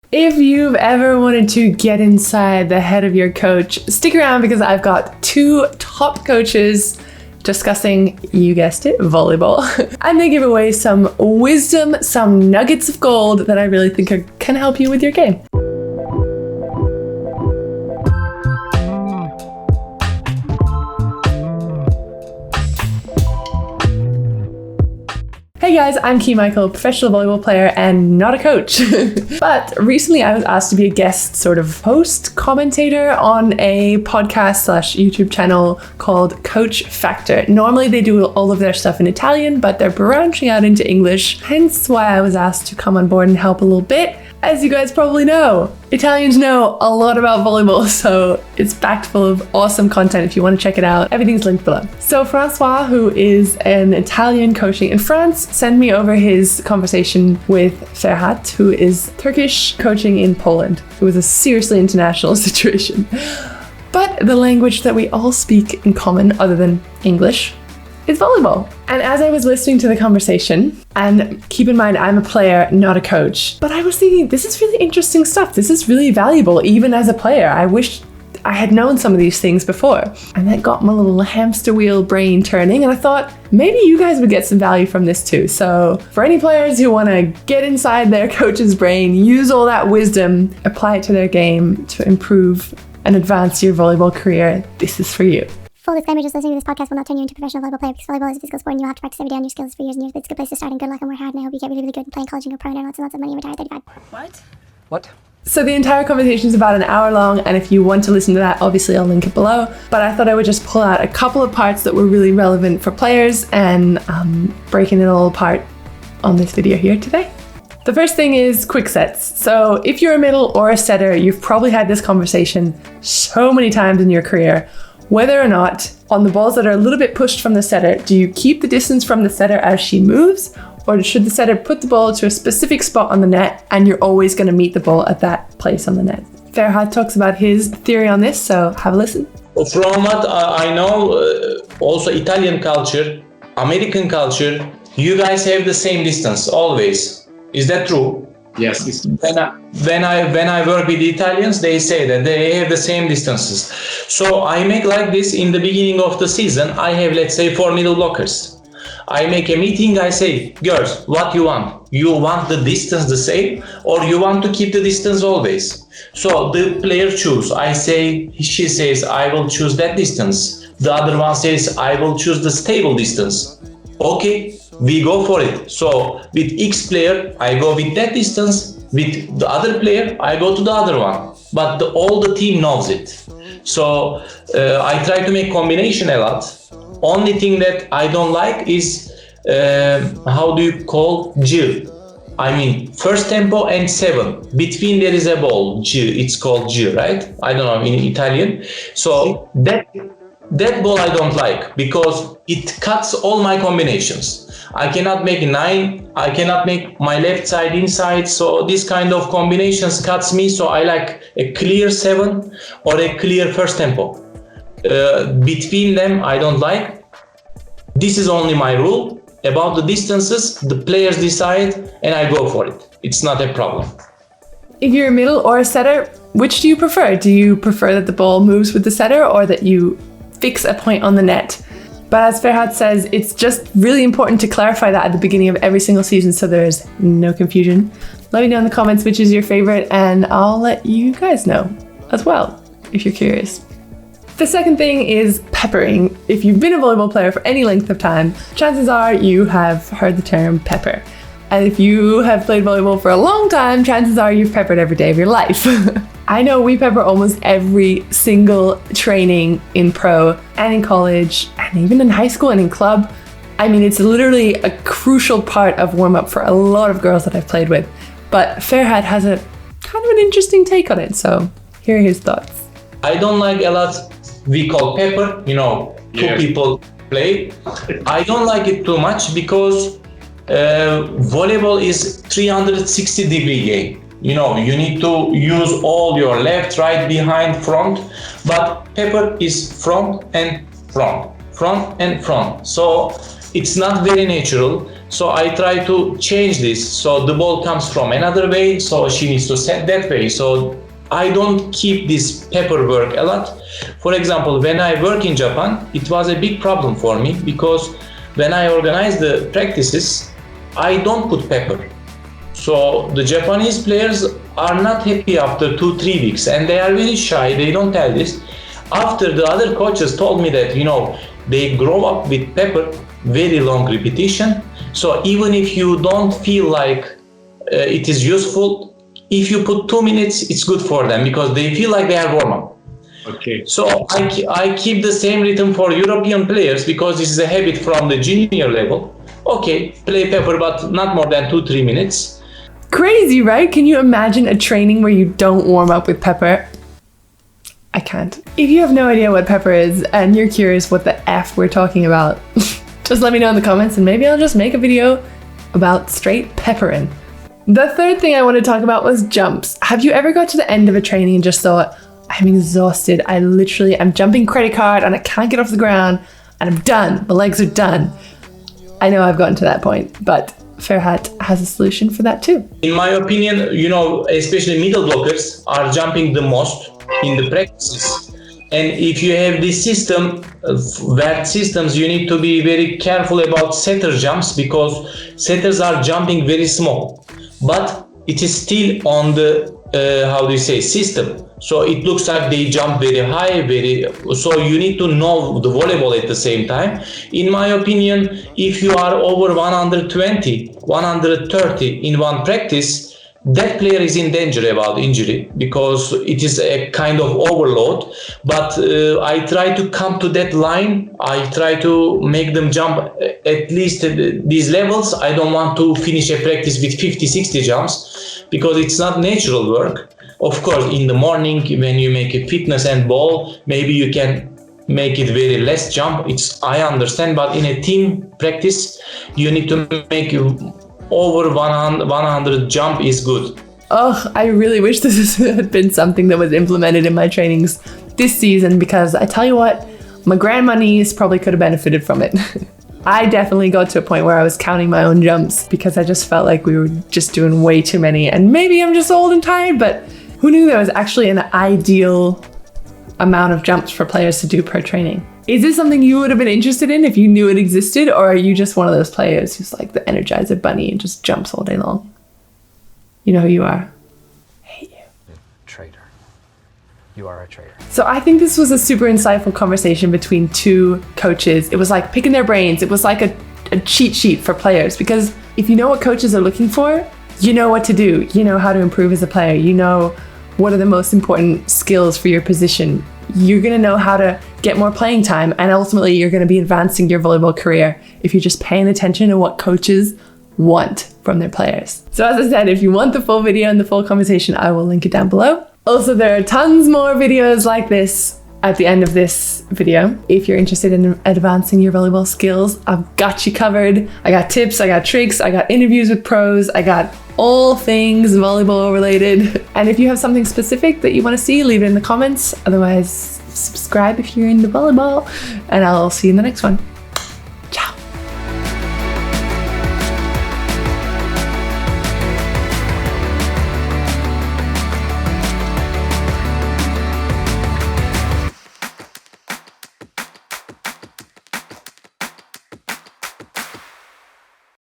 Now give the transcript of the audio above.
If you've ever wanted to get inside the head of your coach, stick around because I've got two top coaches discussing, you guessed it, volleyball. And they give away some wisdom, some nuggets of gold that I really think can help you with your game. Hey guys, I'm Michel, professional volleyball player and not a coach. But recently I was asked to be a guest sort of host, commentator on a podcast / YouTube channel called Coach Factor. Normally they do all of their stuff in Italian, but they're branching out into English, hence why I was asked to come on board and help a little bit. As you guys probably know, Italians know a lot about volleyball, so it's packed full of awesome content if you want to check it out. Everything's linked below. So François, who is an Italian coaching in France, sent me over his conversation with Ferhat, who is Turkish coaching in Poland. It was a seriously international situation. But the language that we all speak in common, other than English, is volleyball. And as I was listening to the conversation, and keep in mind I'm a player, not a coach, but I was thinking this is really interesting stuff. This is really valuable even as a player. I wish I had known some of these things before. And that got my little hamster wheel brain turning, and I thought maybe you guys would get some value from this too. So for any players who want to get inside their coach's brain, use all that wisdom, apply it to their game to improve and advance your volleyball career, this is for you. Full disclaimer, just listening to this podcast will not turn you into a professional volleyball player because volleyball is a physical sport and you'll have to practice every day on your skills for years and years. But it's a good place to start and good luck and work hard, and I hope you get really, really good and play in college and go pro and earn lots and lots of money and retire at 35. What? So the entire conversation is about an hour long, and if you want to listen to that, obviously I'll link it below. But I thought I would just pull out a couple of parts that were really relevant for players and breaking it all apart on this video here today. The first thing is quick sets. So if you're a middle or a setter, you've probably had this conversation so many times in your career. Whether or not, on the balls that are a little bit pushed from the setter, do you keep the distance from the setter as she moves? Or should the setter put the ball to a specific spot on the net and you're always going to meet the ball at that place on the net? Ferhat talks about his theory on this, so have a listen. From what I know, also Italian culture, American culture, you guys have the same distance always. Is that true? Yes. When I work with Italians, they say that they have the same distances. So I make like this in the beginning of the season. I have, let's say, 4 middle blockers. I make a meeting. I say, girls, what you want? You want the distance the same, or you want to keep the distance always? So the player choose. She says, I will choose that distance. The other one says, I will choose the stable distance. Okay. We go for it. So with X player, I go with that distance. With the other player, I go to the other one. But all the team knows it. So I try to make combination a lot. Only thing that I don't like is how do you call G? I mean, first tempo and 7. Between there is a ball, G. It's called G, right? I don't know in Italian. So that ball I don't like because it cuts all my combinations. I cannot make 9, I cannot make my left side inside, so this kind of combinations cuts me, so I like a clear 7 or a clear first tempo. Between them I don't like. This is only my rule. About the distances, the players decide and I go for it. It's not a problem. If you're a middle or a setter, which do you prefer? Do you prefer that the ball moves with the setter or that you fix a point on the net? But as Ferhat says, it's just really important to clarify that at the beginning of every single season so there's no confusion. Let me know in the comments which is your favorite and I'll let you guys know as well if you're curious. The second thing is peppering. If you've been a volleyball player for any length of time, chances are you have heard the term pepper. And if you have played volleyball for a long time, chances are you've peppered every day of your life. I know we pepper almost every single training in pro and in college and even in high school and in club. I mean, it's literally a crucial part of warm-up for a lot of girls that I've played with. But Ferhat has a kind of an interesting take on it, so here are his thoughts. I don't like a lot, we call pepper, two people play. I don't like it too much because volleyball is 360-degree game. You need to use all your left, right, behind, front, but pepper is front and front. So it's not very natural. So I try to change this. So the ball comes from another way, so she needs to set that way. So I don't keep this pepper work a lot. For example, when I work in Japan, it was a big problem for me because when I organize the practices, I don't put pepper. So the Japanese players are not happy after 2-3 weeks, and they are very shy, they don't tell this. After the other coaches told me that, they grow up with pepper, very long repetition. So even if you don't feel like it is useful, if you put 2 minutes, it's good for them because they feel like they are warm up. Okay. So I keep the same rhythm for European players because this is a habit from the junior level. Okay, play pepper, but not more than 2-3 minutes. Crazy, right? Can you imagine a training where you don't warm up with pepper? I can't. If you have no idea what pepper is and you're curious what the F we're talking about, just let me know in the comments and maybe I'll just make a video about straight peppering. The third thing I want to talk about was jumps. Have you ever got to the end of a training and just thought, I'm exhausted. I'm jumping credit card and I can't get off the ground and I'm done. My legs are done. I know I've gotten to that point, but Ferhat has a solution for that too. In my opinion, especially middle blockers are jumping the most in the practices. And if you have this system, wet systems, you need to be very careful about setter jumps because setters are jumping very small. But it is still on the, system. So it looks like they jump very high, so you need to know the volleyball at the same time. In my opinion, if you are over 120, 130 in one practice, that player is in danger about injury because it is a kind of overload. But I try to come to that line. I try to make them jump at least at these levels. I don't want to finish a practice with 50-60 jumps because it's not natural work. Of course, in the morning when you make a fitness and ball, maybe you can make it very less jump. I understand, but in a team practice, you need to make over 100 jump is good. Oh, I really wish this had been something that was implemented in my trainings this season because I tell you what, my grandma knees probably could have benefited from it. I definitely got to a point where I was counting my own jumps because I just felt like we were just doing way too many, and maybe I'm just old and tired, but who knew there was actually an ideal amount of jumps for players to do per training? Is this something you would have been interested in if you knew it existed, or are you just one of those players who's like the Energizer Bunny and just jumps all day long? You know who you are. I hate you. Traitor. You are a traitor. So I think this was a super insightful conversation between two coaches. It was like picking their brains. It was like a cheat sheet for players because if you know what coaches are looking for, you know what to do. You know how to improve as a player. You know what are the most important skills for your position. You're going to know how to get more playing time, and ultimately you're going to be advancing your volleyball career if you're just paying attention to what coaches want from their players. So as I said, if you want the full video and the full conversation, I will link it down below. Also, there are tons more videos like this at the end of this video. If you're interested in advancing your volleyball skills, I've got you covered. I got tips, I got tricks, I got interviews with pros, I got all things volleyball related. And if you have something specific that you want to see, leave it in the comments. Otherwise, subscribe if you're into volleyball, and I'll see you in the next one.